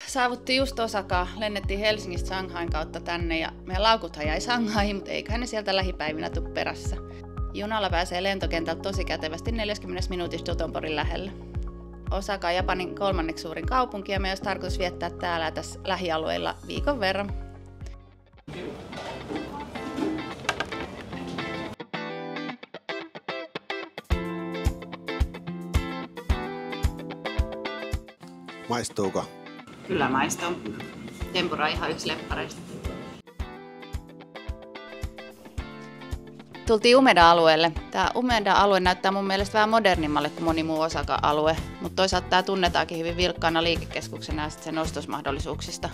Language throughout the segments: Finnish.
saavuttiin just Osakaa. Lennettiin Helsingistä Shanghain kautta tänne ja meidän laukuthan jäi Shanghaihin, mutta eiköhän ne sieltä lähipäivinä tule perässä. Junalla pääsee lentokentältä tosi kätevästi 40 minuutissa Dotonborin lähelle. Osaka on Japanin 3. suurin kaupunki ja meidän olisi tarkoitus viettää täällä tässä lähialueilla viikon verran. Maistuuko? Kyllä maistuu. Tempura on ihan yksi leppareista. Tultiin Umeda-alueelle. Tämä Umeda-alue näyttää mun mielestä vähän modernimmalle kuin moni muu Osaka-alue, mutta toisaalta tämä tunnetaankin hyvin vilkkaana liikekeskuksena ja sen ostosmahdollisuuksista.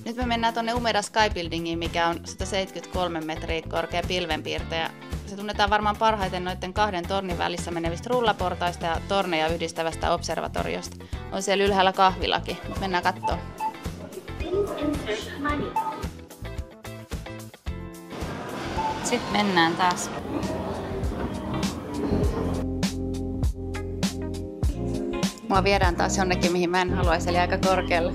Nyt me mennään tuonne Umeda Sky Buildingiin, mikä on 173 metriä korkea pilvenpiirtäjä. Se tunnetaan varmaan parhaiten noiden 2 tornin välissä menevistä rullaportaista ja torneja yhdistävästä observatoriosta. On siellä ylhäällä kahvilakin, mutta mennään katsomaan. Sitten mennään taas. Mua viedään taas jonnekin, mihin mä en haluaisi, eli aika korkealle.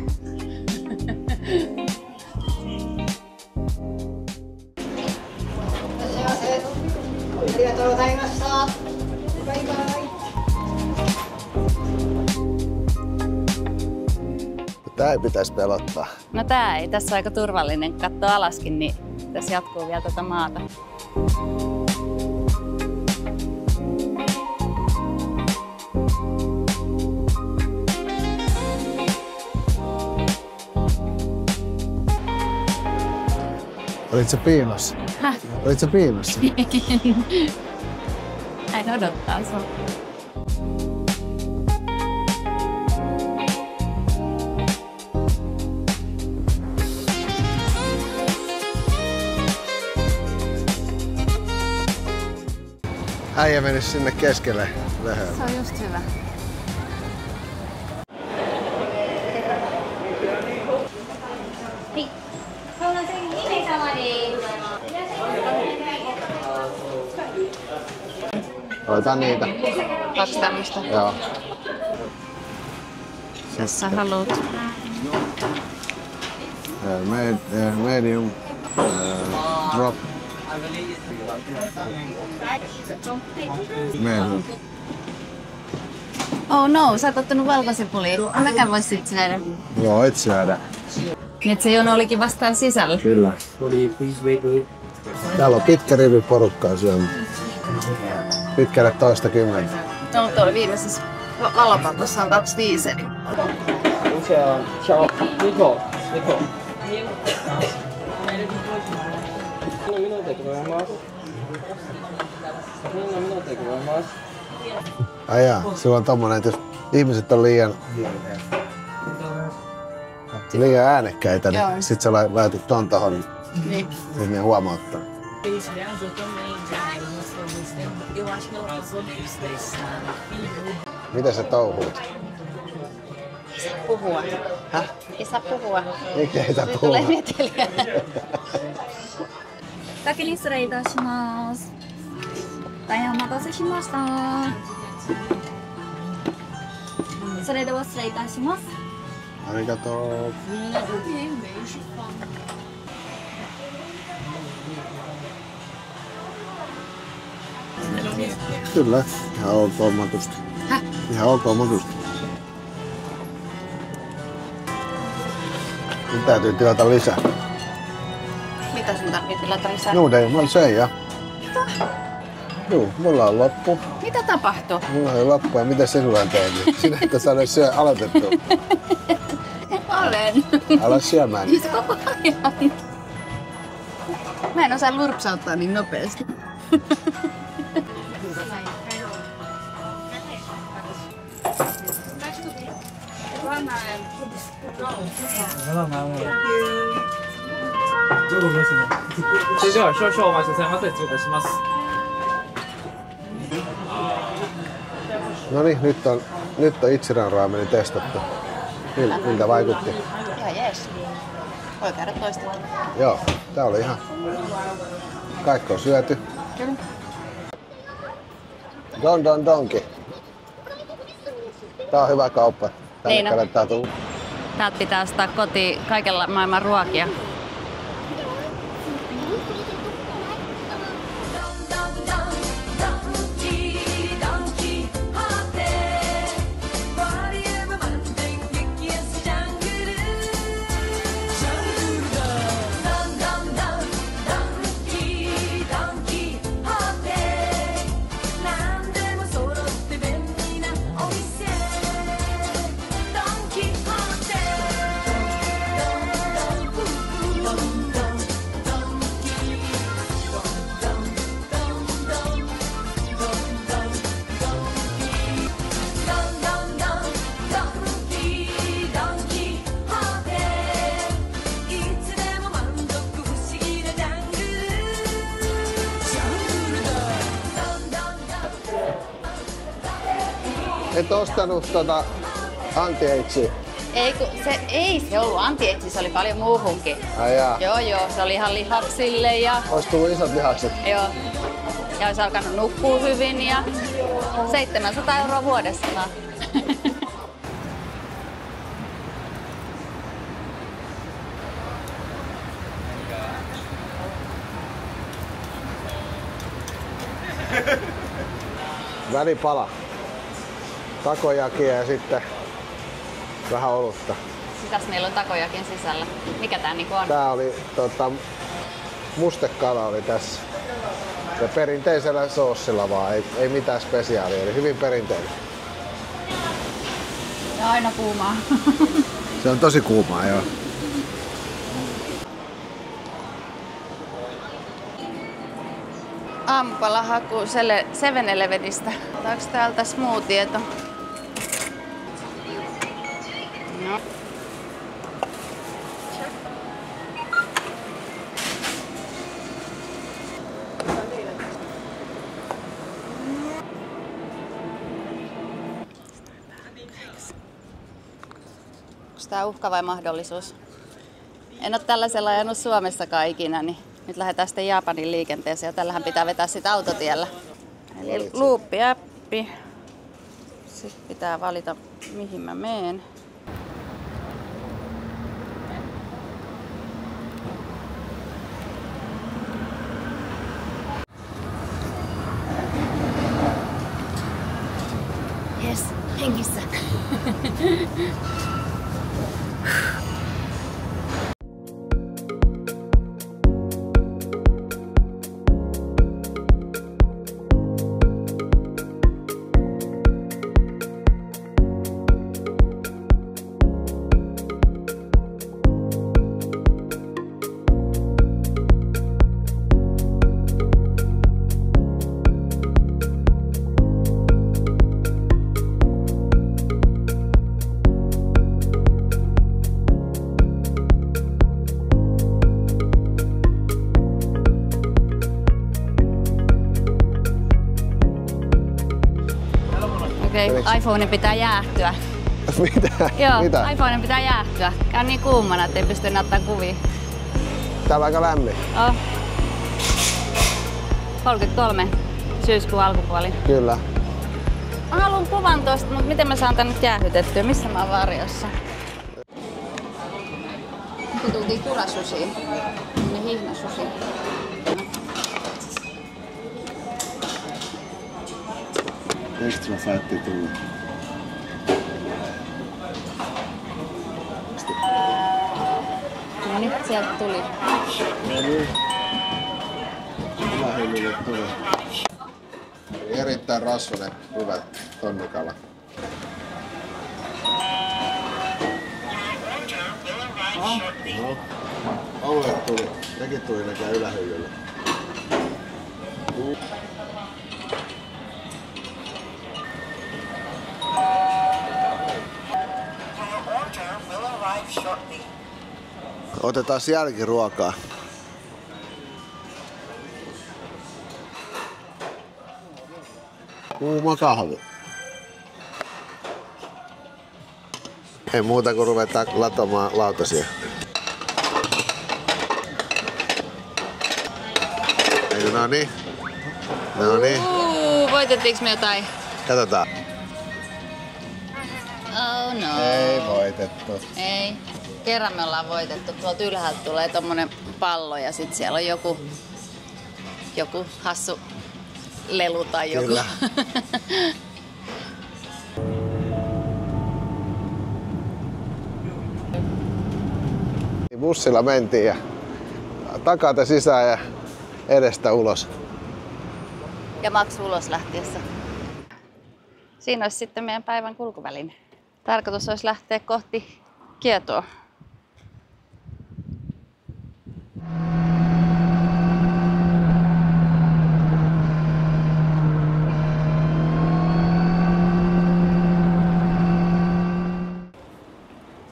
Tää ei pitäisi pelottaa. No tää ei, tässä on aika turvallinen. Katso alaskin, niin tässä jatkuu vielä tätä maata. Olit sä piilossa? Häh? Olit sä piilossa? Hän odottaa sua. Äijä meni sinne keskelle lähelle. Se on just hyvä. Otetaan niitä. 2 tämmöistä. Joo. Jos sä haluut. Medium. Drop. Medium. Oh no, sä oot ottanut valkosipulia. Mäkään vois sit syödä. Joo, et syödä. Niin et se jono olikin vastaan sisällä. Kyllä. Täällä on pitkä rivi porukkaa syömään. Pitkälle 20. No tuolla viimeisessä valopallossa on 25 eli. Ai jaa, sulla on tommonen, että jos ihmiset on liian äänekkäitä, niin sit sä laitat ton tohon, niin ne huomauttaa. Mitä sä touhuut? Ei saa puhua. Häh? Ei saa puhua. Miksi ei saa Nyt puhua? tulee meteliä. 先に失礼いたします。大変お待たせしました。それでは失礼いたします。ありがとう。Kyllä, ihan ok matusta. Häh? Ihan ok matusta. Nyt täytyy tilata lisää. Mitä sun tarvitsee tilata lisää? Nuudei, mä söin ja... Juu, mulla on loppu. Mitä tapahtuu? Mulla on loppu ja mitä se sulla on tehnyt? Sinä et saada aloitettua. Olen. Ala syömään. Siis koko ajan. Mä en osaa lurpsauttaa niin nopeasti. No niin, nyt on Ichiran raameni testattu. Miltä vaikutti? Ihan jees. Voi käydä toistakin. Joo, tää oli ihan... Kaikki on syöty. Kyllä. Don Donki. Tää on hyvä kauppa. Tänne Niin, kannattaa tulla. Täältä pitää ostaa kotiin kaikella maailman ruokia. Et ostanut anti-agea? Ei se ollut anti-agea, se oli paljon muuhunkin. Ai jaa. Joo, se oli ihan lihaksille ja... Ois tullut isot lihakset. Joo. Ja olisi alkanut nukkua hyvin ja 700 € vuodessa. Välipala. Takojakia ja sitten vähän olutta. Mitäs meillä on takojakin sisällä? Mikä tää niinku on? Tää oli mustekala oli tässä. Ja perinteisellä soossilla vaan, ei mitään spesiaalia, eli hyvin perinteinen. Ja aina kuumaa. Se on tosi kuumaa, joo. Aamupala haku 7-Elevenistä. Otetaanko täältä smoothieta? No. Onko tää uhka vai mahdollisuus? En ole tällaisella ajanut Suomessakaan ikinä, niin nyt lähdetään sitten Japanin liikenteeseen ja tällähän pitää vetää sitä autotiellä. Eli Loop-appi. Sitten pitää valita mihin mä meen. Yes, hengissä. Okei, iPhonein pitää jäähtyä. Mitä? Joo, Mitä? iPhonein pitää jäähtyä. Käy niin kuumana, ettei pysty ottaa kuvia. Täällä on aika lämmin. Oh. 33 syyskuun alkupuoli. Kyllä. Mä haluan kuvan tosta, mutta miten mä saan tän nyt jäähytettyä? Missä mä oon varjossa? Nyt tultiin kurasusiin. Ne hihnasusiin. Extra fatti tuli. No nyt sieltä tuli. No niin. Ylähyllylle tuli. Erittäin rasvainen, hyvä tonnikala. No. Aulet tuli. Nekin tuli nekään ylähyllylle. Otetaan jälkiruokaa. Kuuma kahvi. Ei muuta kuin ruvetaan latomaan lautasia. No niin. No niin. Voitettiinko me jotain? Katsotaan. Oh No. Ei voitettu. Ei. Kerran me ollaan voitettu. Tuolta ylhäältä tulee tommonen pallo ja sit siellä on joku hassu lelu tai joku. Kyllä. Bussilla mentiin ja takaa sisään ja edestä ulos. Ja maksu ulos lähtiessä. Siinä olisi sitten meidän päivän kulkuväline. Tarkoitus olisi lähteä kohti Kietoa.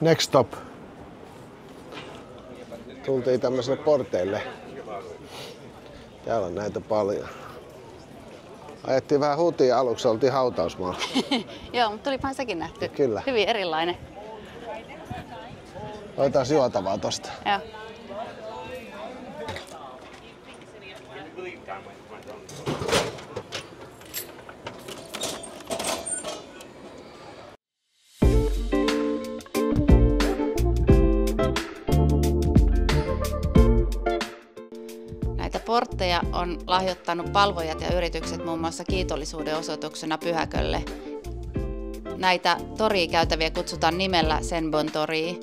Next stop. Tultiin tämmöiselle porteille. Täällä on näitä paljon. Ajettiin vähän hutia aluksi, oltiin hautausmaalla. Joo, mutta tulipahan sekin nähty. Kyllä. Hyvin erilainen. Otetaan juotavaa tosta. Joo. Näitä portteja on lahjoittanut palvojat ja yritykset muun muassa kiitollisuuden osoituksena Pyhäkölle. Näitä toria käytäviä kutsutaan nimellä Senbon torii.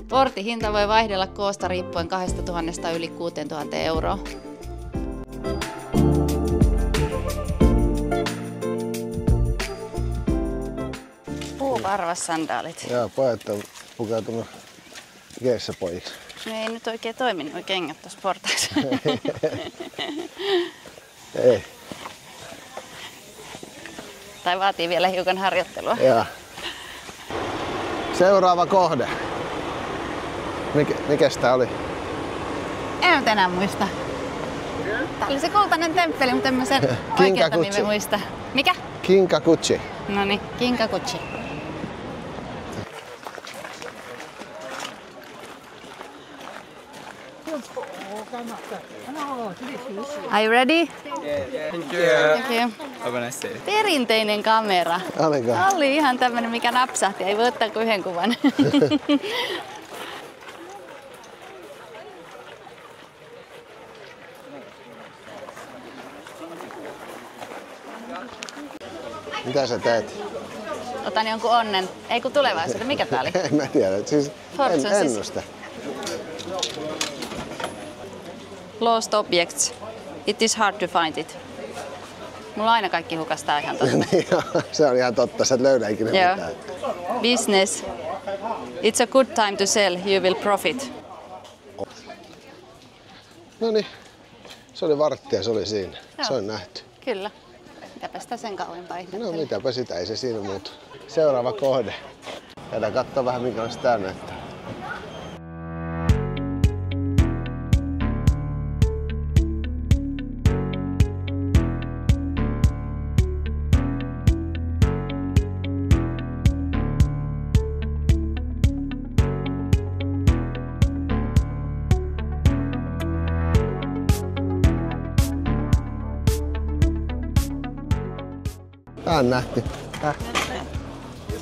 Portin hinta voi vaihdella koosta riippuen 2 000 yli 6 000 euroa. Puuvarvassandaalit. Joo, pojat on pukeutunut geessä pojiksi. Ne ei nyt oikein toimi nuo kengät tuossa portaissa. Ei. Tai vaatii vielä hiukan harjoittelua. Ja. Seuraava kohde. Mikäs tää oli? En nyt enää muista. Tää oli se kultainen temppeli, mutta en mä sen oikeata nimeä muista. Mikä? Kinkakuchi. Noniin, Kinkakuchi. Are you ready? Yeah. Thank Thank you. Have a nice day. Perinteinen kamera. Oliko? Oli ihan tämmönen, mikä napsahti. Ei voi ottaa kuin yhden kuvan. Mitä sä teet? Otan jonkun onnen. Ei kun tulevaisuuden. Mikä tää oli? En mä tiedä. Siis ennuste. Lost objects. It is hard to find it. Mulla on aina kaikki hukastaa ihan totta. Se on ihan totta. Sä et löydä ikinä mitään. Business. It's a good time to sell. You will profit. Noniin. Se oli varttia, se oli siinä. Joo. Se on nähty. Kyllä. Mitäpä sitä sen kauempaa ihmettelee. No mitäpä sitä, ei se siinä muutu. Seuraava kohde. Käydään katsoa vähän minkälaista tää näyttää. Tää on nähty.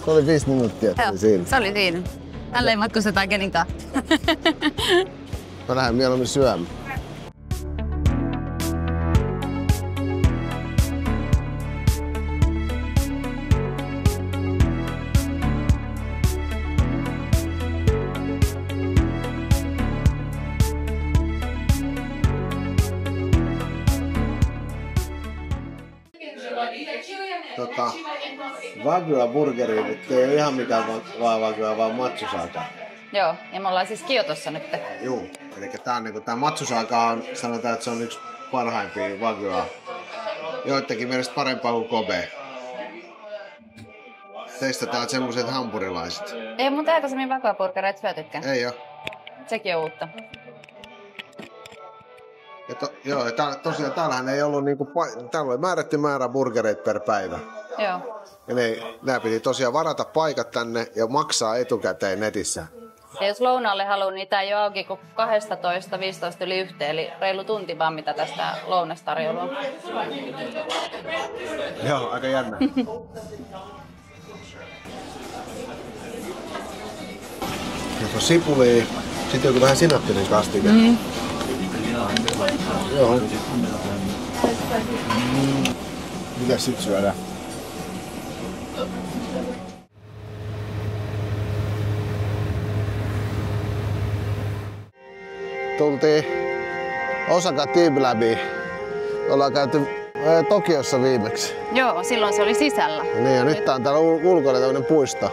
Se oli 5 minuuttia. Joo, Siinä. se oli siinä. Tälleen matkustetaan keninkaan. Mä lähden mieluummin syömään. Wagyu burgeri nyt ei ole ihan mitään vaan Wagyu, vaan matsusaaka. Joo, ja me ollaan siis Kiotossa nyt. Joo, eli tää on niinku tää matsusaaka on, sanotaan, että se on yksi parhaimpia Wagyua. Joidenkin mielestä parempaa kuin Kobe. Testataan semmoset hampurilaiset. Ei mun aikaisemmin Wagyu-burgereita syötykään. Ei oo. Sekin on uutta. Ja joo, ja tosiaan täällähän ei ollut niinku, täällä oli määrätty määrä burgereita per päivä. Joo. Ja nää piti tosiaan varata paikat tänne ja maksaa etukäteen netissä. Ja jos lounaalle haluaa, niin tää ei ole auki kuin 12:15 yli 1, eli reilu tunti vaan mitä tästä lounastarjoulua on. Joo, aika jännä. No sipulia, sitten joku vähän sinappinen kastike. Joo. Mitäs sit syödään? Tultiin Osaka Team Labiin. Ollaan käyty Tokiossa viimeksi. Joo, silloin se oli sisällä. Niin, ja nyt tää on täällä ulkona tämmönen puisto.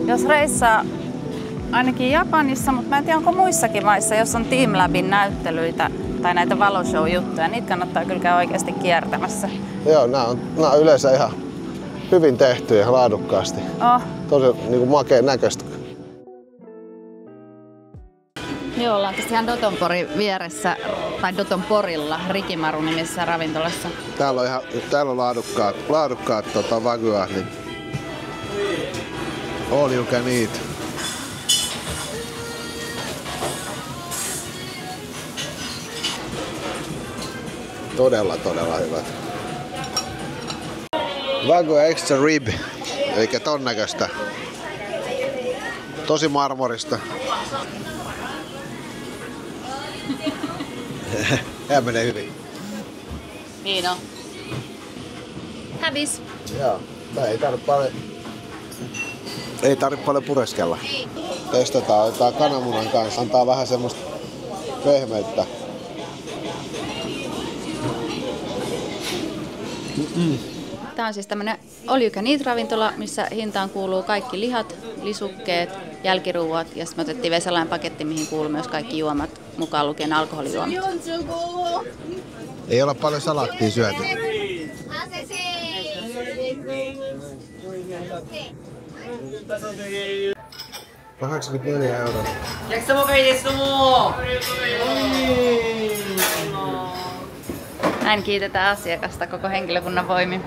Jos reissaa ainakin Japanissa, mutta mä en tiedä onko muissakin maissa, jos on Team Labin näyttelyitä tai näitä valoshow-juttuja, niitä kannattaa kyllä käydä oikeasti kiertämässä. Joo, nää on yleensä ihan hyvin tehty ja laadukkaasti. Tosi niinku makeen näköistä. Joo, ollaan tässä ihan Dotonporin vieressä, tai Dotonporilla, Rikimaru-nimisessä ravintolassa. Täällä on laadukkaat wagyua, niin all you can eat. Todella hyvät. Wagyu extra rib, eli ton näköistä. Tosi marmorista. Tää menee hyvin. Niin on. Hävis. Joo, tää ei tarvitse paljon pureskella. Testataan jotain kananmunan kanssa, antaa vähän semmoista pehmeyttä. Tää on siis tämmönen all you can eat -ravintola, missä hintaan kuuluu kaikki lihat, lisukkeet, jälkiruuat ja sitten me otettiin vielä sellainen paketti, mihin kuuluu myös kaikki juomat, mukaan lukien alkoholijuomat. Ei olla paljon salaattia syöty. 84 euroa. Näin kiitetään asiakasta koko henkilökunnan voimin.